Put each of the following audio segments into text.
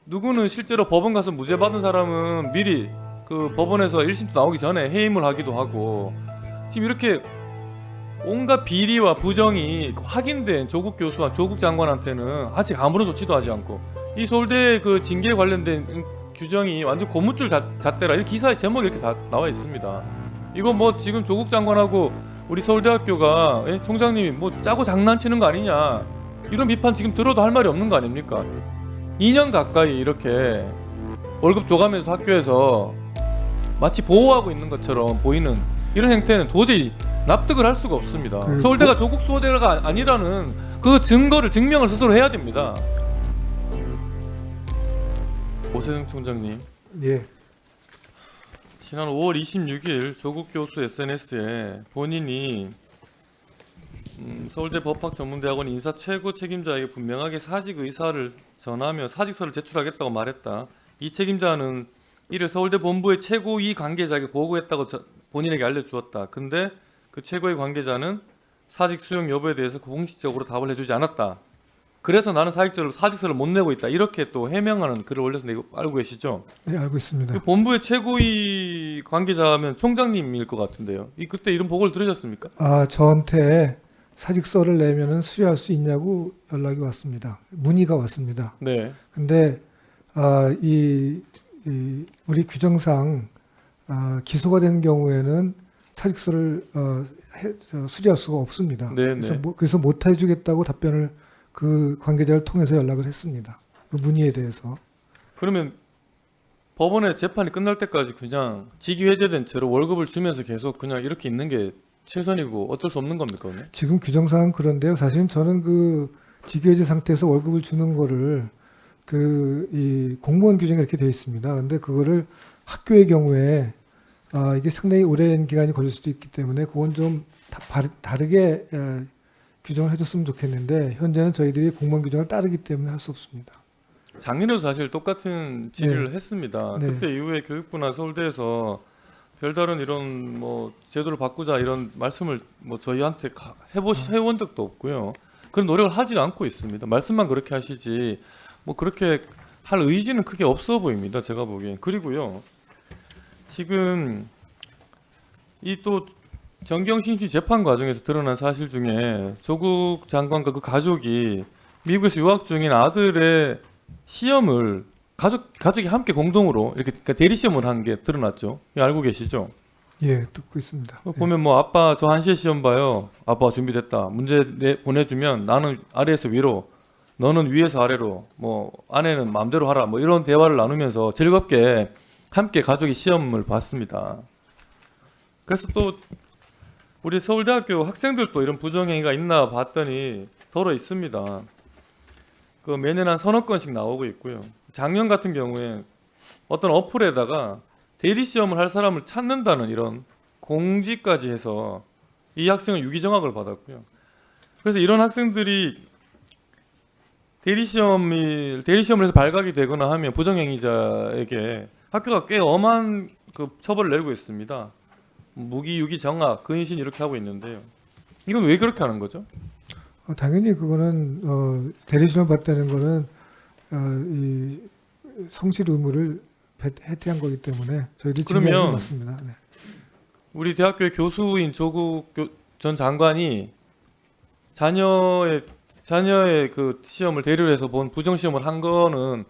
누구는 실제로 법원 가서 무죄 받은 사람은 미리 그 법원에서 1심도 나오기 전에 해임을 하기도 하고, 지금 이렇게 온갖 비리와 부정이 확인된 조국 교수와 조국 장관한테는 아직 아무런 조치도 하지 않고, 이 서울대 그 징계 관련된 규정이 완전 고무줄 잣대라, 이 기사의 제목이 이렇게 다 나와 있습니다. 이거 뭐 지금 조국 장관하고 우리 서울대학교가 총장님이 뭐 짜고 장난치는 거 아니냐, 이런 비판 지금 들어도 할 말이 없는 거 아닙니까? 2년 가까이 이렇게 월급 줘가면서 학교에서 마치 보호하고 있는 것처럼 보이는 이런 행태는 도저히 납득을 할 수가 없습니다. 서울대가 조국 수호대가 아니라는 그 증명을 스스로 해야 됩니다. 오세훈 총장님, 예. 지난 5월 26일 조국 교수 SNS에 본인이 서울대 법학전문대학원 인사 최고 책임자에게 분명하게 사직 의사를 전하며 사직서를 제출하겠다고 말했다. 이 책임자는 이를 서울대 본부의 최고위 관계자에게 보고했다고 본인에게 알려주었다. 근데 그 최고위 관계자는 사직 수용 여부에 대해서 공식적으로 답을 해주지 않았다. 그래서 나는 사직서를 못 내고 있다. 이렇게 또 해명하는 글을 올렸는데 이거 알고 계시죠? 네, 알고 있습니다. 그 본부의 최고위 관계자면 총장님일 것 같은데요. 그때 이런 보고를 들으셨습니까? 저한테 사직서를 내면은 수리할 수 있냐고 연락이 왔습니다. 문의가 왔습니다. 네. 근데 우리 규정상 기소가 된 경우에는 사직서를 수리할 수가 없습니다. 네, 그래서 못 해주겠다고 답변을 그 관계자를 통해서 연락을 했습니다. 그 문의에 대해서. 그러면 법원의 재판이 끝날 때까지 그냥 직위 해제된 채로 월급을 주면서 계속 그냥 이렇게 있는 게 최선이고 어쩔 수 없는 겁니까, 오늘? 지금 규정상은 그런데요. 사실은 저는 그 직위해제 상태에서 월급을 주는 거를 이 공무원 규정에 이렇게 되어 있습니다. 근데 그거를 학교의 경우에 이게 상당히 오랜 기간이 걸릴 수도 있기 때문에 그건 좀 다르게 규정을 해줬으면 좋겠는데 현재는 저희들이 공무원 규정을 따르기 때문에 할 수 없습니다. 작년에도 사실 똑같은 질의를 했습니다. 네. 그때 이후에 교육부나 서울대에서 별다른 이런 뭐 제도를 바꾸자 이런 말씀을 뭐 저희한테 해본 적도 없고요. 그런 노력을 하지 않고 있습니다. 말씀만 그렇게 하시지 뭐 그렇게 할 의지는 크게 없어 보입니다. 제가 보기엔. 그리고요, 지금 이 또 정경심씨 재판 과정에서 드러난 사실 중에 조국 장관과 그 가족이 미국에서 유학 중인 아들의 시험을 가족이 함께 공동으로 이렇게 그러니까 대리 시험을 한 게 드러났죠. 이거 알고 계시죠? 예, 듣고 있습니다. 보면 뭐 아빠 저 1시에 시험 봐요. 아빠 준비됐다. 문제 보내주면 나는 아래에서 위로, 너는 위에서 아래로, 뭐 아내는 마음대로 하라. 뭐 이런 대화를 나누면서 즐겁게 함께 가족이 시험을 봤습니다. 그래서 또 우리 서울대학교 학생들도 이런 부정행위가 있나 봤더니 더러 있습니다. 그 매년 한 서너 건씩 나오고 있고요. 작년 같은 경우에 어떤 어플에다가 대리 시험을 할 사람을 찾는다는 이런 공지까지 해서 이 학생은 유기정학을 받았고요. 그래서 이런 학생들이 대리 시험을 해서 발각이 되거나 하면 부정행위자에게 학교가 꽤 엄한 그 처벌을 내리고 있습니다. 무기, 유기, 정학, 근신 이렇게 하고 있는데요. 이건 왜 그렇게 하는 거죠? 당연히 그거는 대리시험 봤다는 거는 이 성실 의무를 해태한 거기 때문에 저희들이 그러면 맞습니다. 네. 우리 대학교의 교수인 조국 전 장관이 자녀의 그 시험을 대리를 해서 본 부정 시험을 한 거는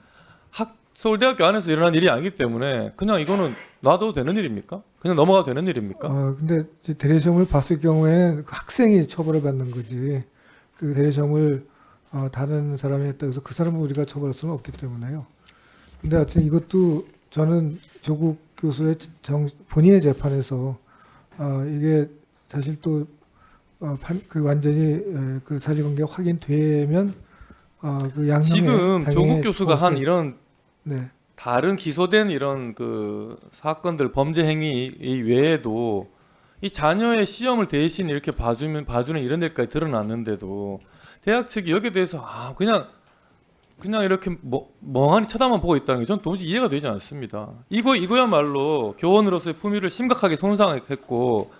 서울대학교 안에서 일어난 일이 아니기 때문에 그냥 이거는 놔도 되는 일입니까? 그냥 넘어가도 되는 일입니까? 근데 대리시험을 봤을 경우에 그 학생이 처벌을 받는 거지. 그 대리시험을 다른 사람이 했다 해서 그 사람은 우리가 처벌할 수는 없기 때문에요. 근데 하여튼 이것도 저는 조국 교수의 본인의 재판에서 이게 사실 또 그 완전히 그 사실관계가 확인되면 그 양형에 지금 조국 교수가 한 이런 네. 다른 기소된 이런 그 사건들 범죄 행위 외에도 이 자녀의 시험을 대신 이렇게 봐주는 이런 일까지 드러났는데도 대학 측이 여기에 대해서 그냥 이렇게 멍하니 쳐다만 보고 있다는 게 전 도무지 이해가 되지 않습니다. 이거야말로 교원으로서의 품위를 심각하게 손상했고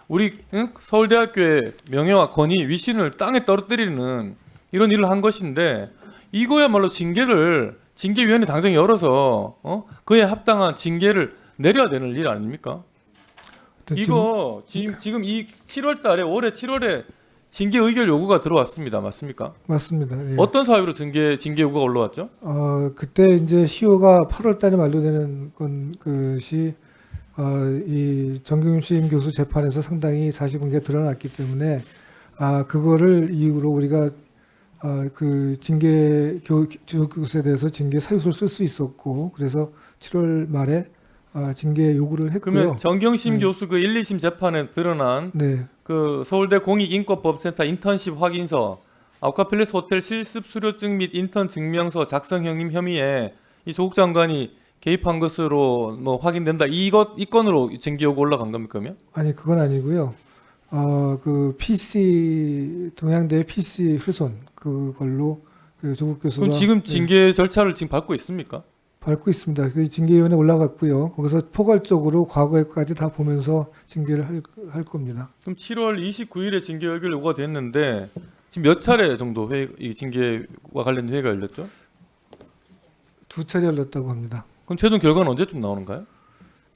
우리 서울대학교의 명예와 권위, 위신을 땅에 떨어뜨리는 이런 일을 한 것인데 이거야말로 징계를 징계위원회 당장 열어서 그에 합당한 징계를 내려야 되는 일 아닙니까? 이거 지금 이 7월달에 올해 7월에 징계 의결 요구가 들어왔습니다. 맞습니까? 맞습니다. 예. 어떤 사유로 징계 요구가 올라왔죠? 그때 이제 시효가 8월달에 만료되는 것이 이 정경심 교수 재판에서 상당히 사실관계가 드러났기 때문에 그거를 이유로 우리가 그 징계 교수에 대해서 징계 사유서를 쓸 수 있었고 그래서 7월 말에 징계 요구를 했고요. 그러면 정경심 네. 교수 그 1, 2심 재판에 드러난 네, 그 서울대 공익인권법센터 인턴십 확인서, 아우카필레스 호텔 실습 수료증 및 인턴 증명서 작성 혐의에 이 조국 장관이 개입한 것으로 뭐 확인된다. 이 건으로 징계 요구 올라간 겁니까? 그러면? 아니 그건 아니고요. 그 PC 동양대 PC 훼손 그걸로 그 조국 교수가 그럼 지금 징계 절차를 지금 밟고 있습니까? 밟고 있습니다. 그 징계위원회 올라갔고요. 거기서 포괄적으로 과거에까지 다 보면서 징계를 할 겁니다. 그럼 7월 29일에 징계 의결 요구가 됐는데 지금 몇 차례 정도 이 징계와 관련된 회의가 열렸죠? 2차례 열렸다고 합니다. 그럼 최종 결과는 언제쯤 나오는가요?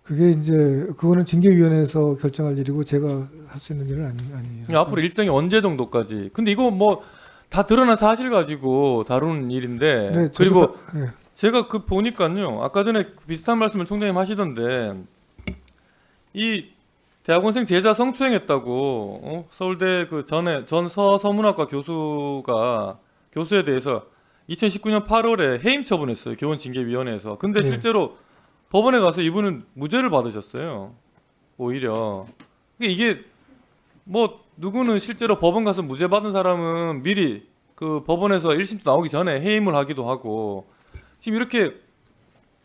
그게 이제 그거는 징계위원회에서 결정할 일이고 제가 할 수 있는 일은 아니에요. 그럼 앞으로 일정이 언제 정도까지? 근데 이거 뭐 다 드러난 사실 가지고 다루는 일인데 네, 그리고 예. 제가 그 보니까요. 아까 전에 비슷한 말씀을 총장님 하시던데 이 대학원생 제자 성추행했다고 서울대 그 전 서문학과 교수에 대해서 2019년 8월에 해임 처분했어요. 교원징계위원회에서. 근데 네. 실제로 법원에 가서 이분은 무죄를 받으셨어요. 오히려 이게 뭐 누구는 실제로 법원 가서 무죄 받은 사람은 미리 그 법원에서 1심도 나오기 전에 해임을 하기도 하고 지금 이렇게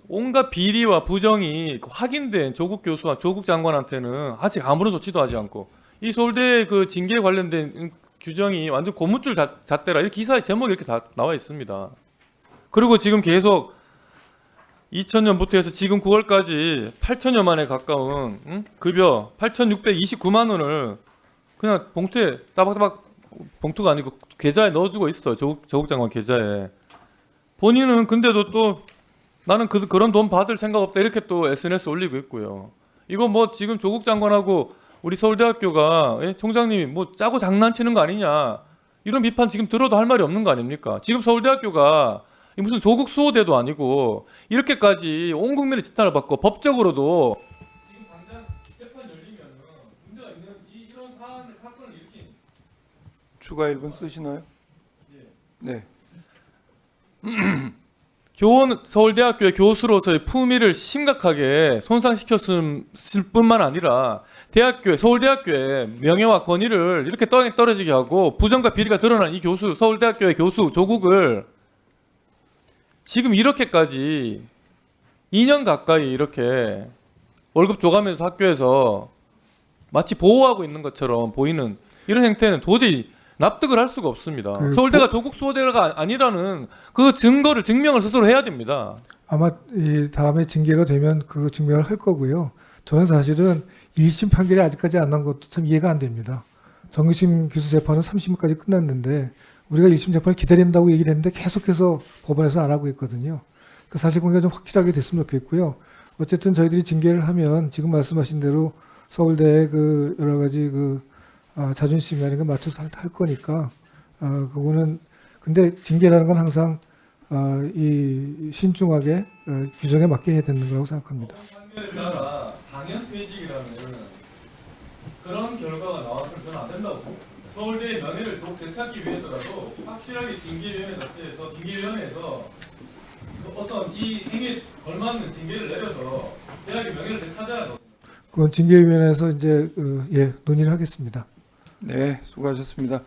온갖 비리와 부정이 확인된 조국 교수와 조국 장관한테는 아직 아무런 조치도 하지 않고 이 서울대 그 징계에 관련된 규정이 완전 고무줄 잣대라 이 기사의 제목이 이렇게 다 나와 있습니다. 그리고 지금 계속 2000년부터 해서 지금 9월까지 8천여만에 가까운 급여 8,629만 원을 그냥 봉투에 따박따박 봉투가 아니고 계좌에 넣어주고 있어요. 조국 장관 계좌에. 본인은 근데도 또 나는 그런 돈 받을 생각 없다 이렇게 또 SNS 올리고 있고요. 이거 뭐 지금 조국 장관하고 우리 서울대학교가 총장님이 뭐 짜고 장난치는 거 아니냐 이런 비판 지금 들어도 할 말이 없는 거 아닙니까? 지금 서울대학교가 무슨 조국 수호대도 아니고 이렇게까지 온 국민의 지탄을 받고 법적으로도 지금 당장 재판 열리면 문제가 있는 이런 사건을 일으킨 추가 1분 쓰시나요? 네. 서울대학교의 교수로서의 품위를 심각하게 손상시켰을 뿐만 아니라 서울대학교의 명예와 권위를 이렇게 땅에 떨어지게 하고 부정과 비리가 드러난 이 교수, 서울대학교의 교수 조국을 지금 이렇게까지 2년 가까이 이렇게 월급 줘가면서 학교에서 마치 보호하고 있는 것처럼 보이는 이런 행태는 도저히 납득을 할 수가 없습니다. 서울대가 조국 수호대가 아니라는 그 증명을 스스로 해야 됩니다. 아마 이 다음에 징계가 되면 그 증명을 할 거고요. 저는 사실은 1심 판결이 아직까지 안 난 것도 참 이해가 안 됩니다. 정규심 교수 재판은 3심까지 끝났는데 우리가 1심 재판을 기다린다고 얘기를 했는데 계속해서 법원에서 안 하고 있거든요. 그 사실관계가 좀 확실하게 됐으면 좋겠고요. 어쨌든 저희들이 징계를 하면 지금 말씀하신 대로 서울대의 그 여러 가지 그 자존심이라는 걸 맞춰서 할 거니까 그거는 근데 징계라는 건 항상 이 신중하게 규정에 맞게 해야 되는 거라고 생각합니다. 판결에 따라 당연퇴직이라는 그런 결과가 나왔으면 저는 안 된다고 봅니다. 서울대의 명예를 꼭 되찾기 위해서라도 확실하게 징계위원회에서 어떤 이 행위에 걸맞는 징계를 내려서 대학의 명예를 되찾아야 된다고. 그건 징계위원회에서 이제 논의를 하겠습니다. 네, 수고하셨습니다.